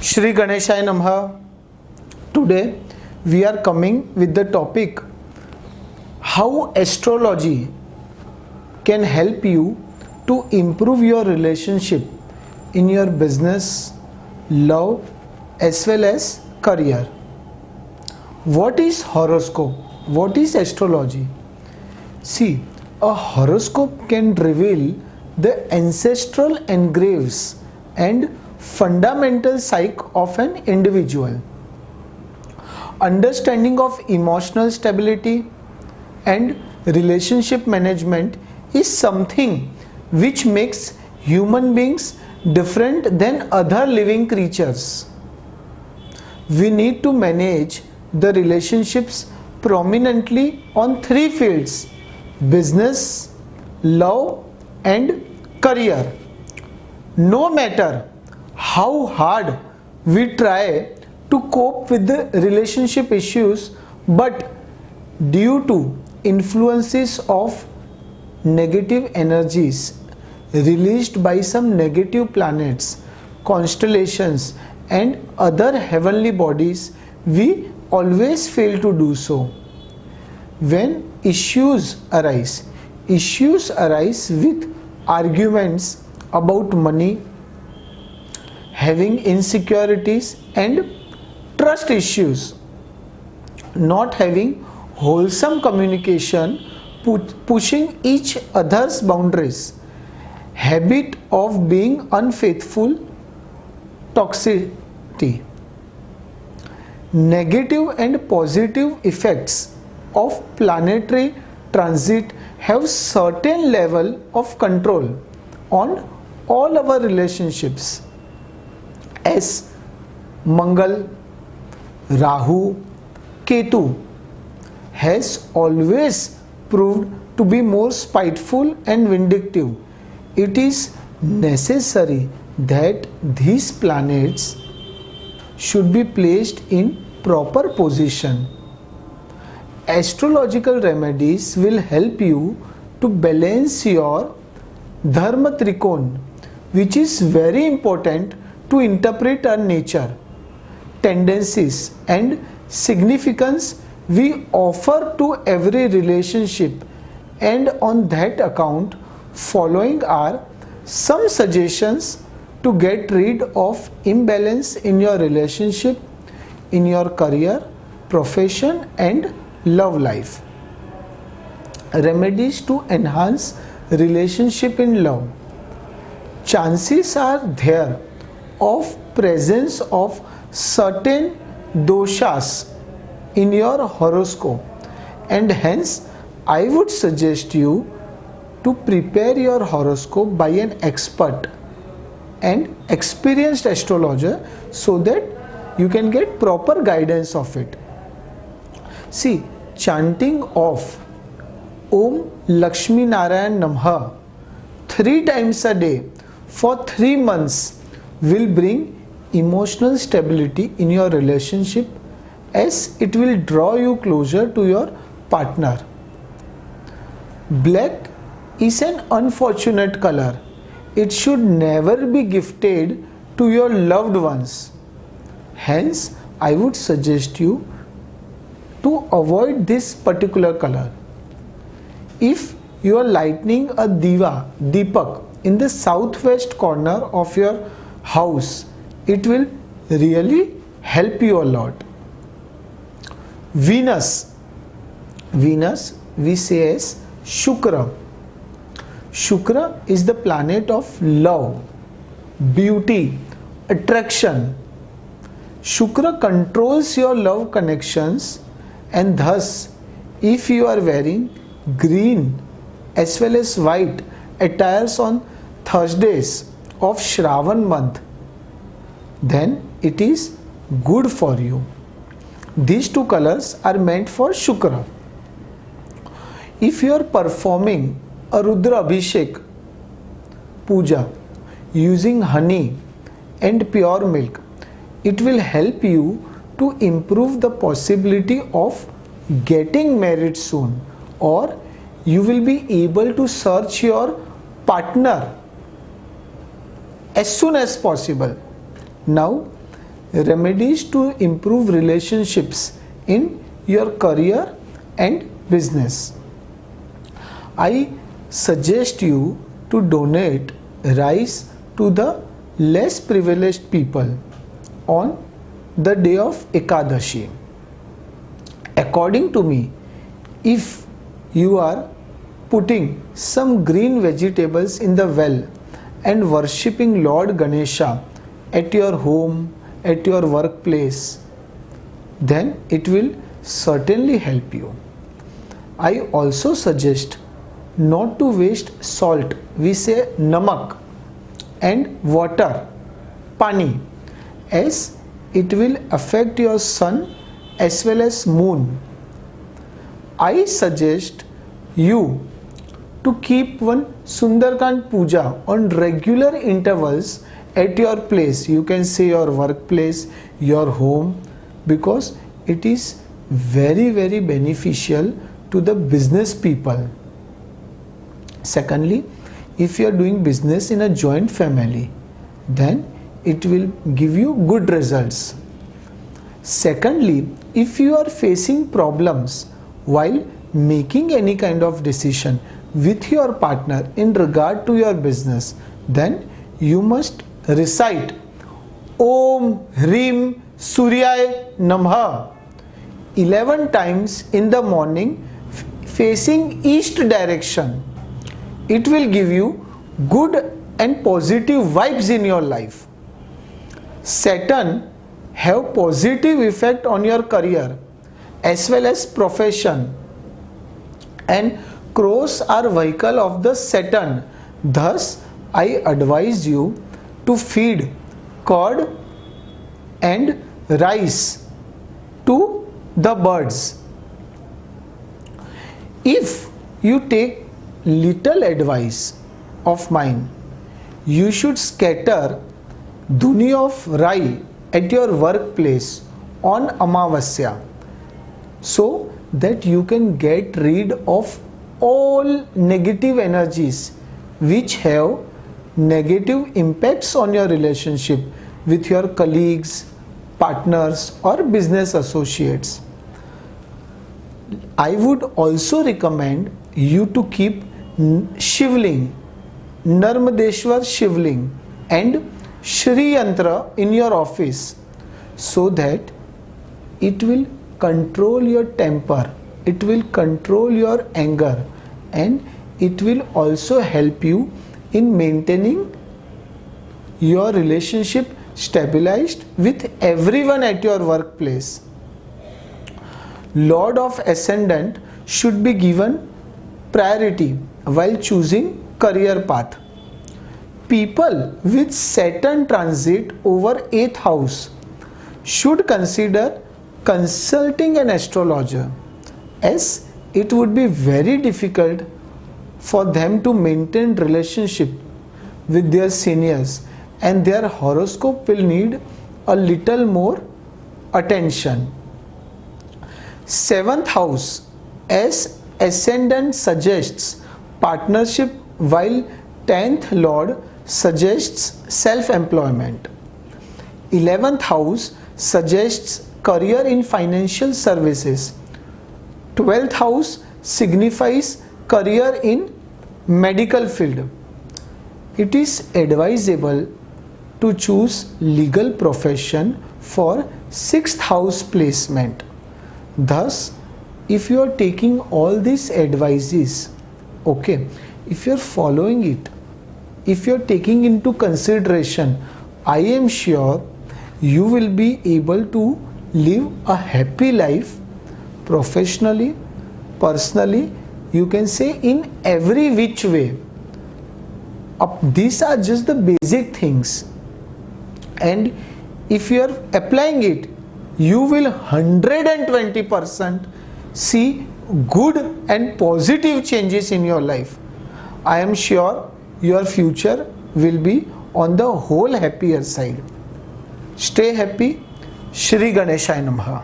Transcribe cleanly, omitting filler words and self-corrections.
Shri Ganeshaya Namaha. Today we are coming with the topic how astrology can help you to improve your relationship in your business, love as well as career. What is horoscope? What is astrology? See, a horoscope can reveal the ancestral engraves and fundamental psyche of an individual. Understanding of emotional stability and relationship management is something which makes human beings different than other living creatures. We need to manage the relationships prominently on three fields: business, love and career. No matter how hard we try to cope with the relationship issues, but due to influences of negative energies released by some negative planets, constellations and other heavenly bodies, we always fail to do so. When issues arise with arguments about money, having insecurities and trust issues, not having wholesome communication, pushing each other's boundaries, habit of being unfaithful, toxicity. Negative and positive effects of planetary transit have certain level of control on all our relationships, as Mangal, Rahu, Ketu has always proved to be more spiteful and vindictive. It is necessary that these planets should be placed in proper position. Astrological remedies will help you to balance your Dharma Trikon, which is very important to interpret our nature, tendencies and significance we offer to every relationship, and on that account following are some suggestions to get rid of imbalance in your relationship, in your career, profession and love life. Remedies to enhance relationship in love. Chances are there of presence of certain doshas in your horoscope, and hence I would suggest you to prepare your horoscope by an expert and experienced astrologer so that you can get proper guidance of it. See, chanting of Om Lakshmi Narayan Namaha 3 times a day for 3 months will bring emotional stability in your relationship, as it will draw you closer to your partner. Black is an unfortunate color. It should never be gifted to your loved ones. Hence, I would suggest you to avoid this particular color. If you are lighting a deepak in the southwest corner of your house, it will really help you a lot. Venus we say as Shukra. Shukra is the planet of love, beauty, attraction. Shukra controls your love connections, and thus if you are wearing green as well as white attires on Thursdays of Shravan month, then it is good for you. These two colors are meant for Shukra. If you are performing a Rudra Abhishek puja using honey and pure milk, it will help you to improve the possibility of getting married soon, or you will be able to search your partner as soon as possible. Now remedies to improve relationships in your career and business. I suggest you to donate rice to the less privileged people on the day of Ekadashi. According to me, if you are putting some green vegetables in the well and worshipping Lord Ganesha at your home, at your workplace, then it will certainly help you. I also suggest not to waste salt, we say namak, and water, pani, as it will affect your sun as well as moon. I suggest you to keep one Sundarkand Puja on regular intervals at your place. You can say your workplace, your home, because it is very, very beneficial to the business people. Secondly, if you are doing business in a joint family, then it will give you good results. Secondly, if you are facing problems while making any kind of decision with your partner in regard to your business, then you must recite Om Hrim Suryaya Namah 11 times in the morning facing east direction. It will give you good and positive vibes in your life. Saturn have positive effect on your career as well as profession, and crows are vehicle of the Saturn. Thus, I advise you to feed curd and rice to the birds. If you take little advice of mine, you should scatter dhuni of rai at your workplace on Amavasya, so that you can get rid of all negative energies which have negative impacts on your relationship with your colleagues, partners or business associates. I would also recommend you to keep Shivling, Narmadeshwar Shivling and Shri Yantra in your office, so that it will control your temper, it will control your anger, and it will also help you in maintaining your relationship stabilized with everyone at your workplace. Lord of Ascendant should be given priority while choosing career path. People with Saturn transit over 8th house should consider consulting an astrologer, as it would be very difficult for them to maintain relationship with their seniors, and their horoscope will need a little more attention. 7th house as ascendant suggests partnership, while 10th lord suggests self-employment. 11th house suggests career in financial services. 12th house signifies career in medical field. It is advisable to choose legal profession for 6th house placement. Thus, if you are taking all these advices, okay, if you are following it, if you are taking into consideration, I am sure you will be able to live a happy life professionally, personally, you can say in every which way. These are just the basic things, and if you are applying it, you will 120% see good and positive changes in your life. I am sure your future will be on the whole happier side. Stay happy. Shri Ganeshaya Namaha.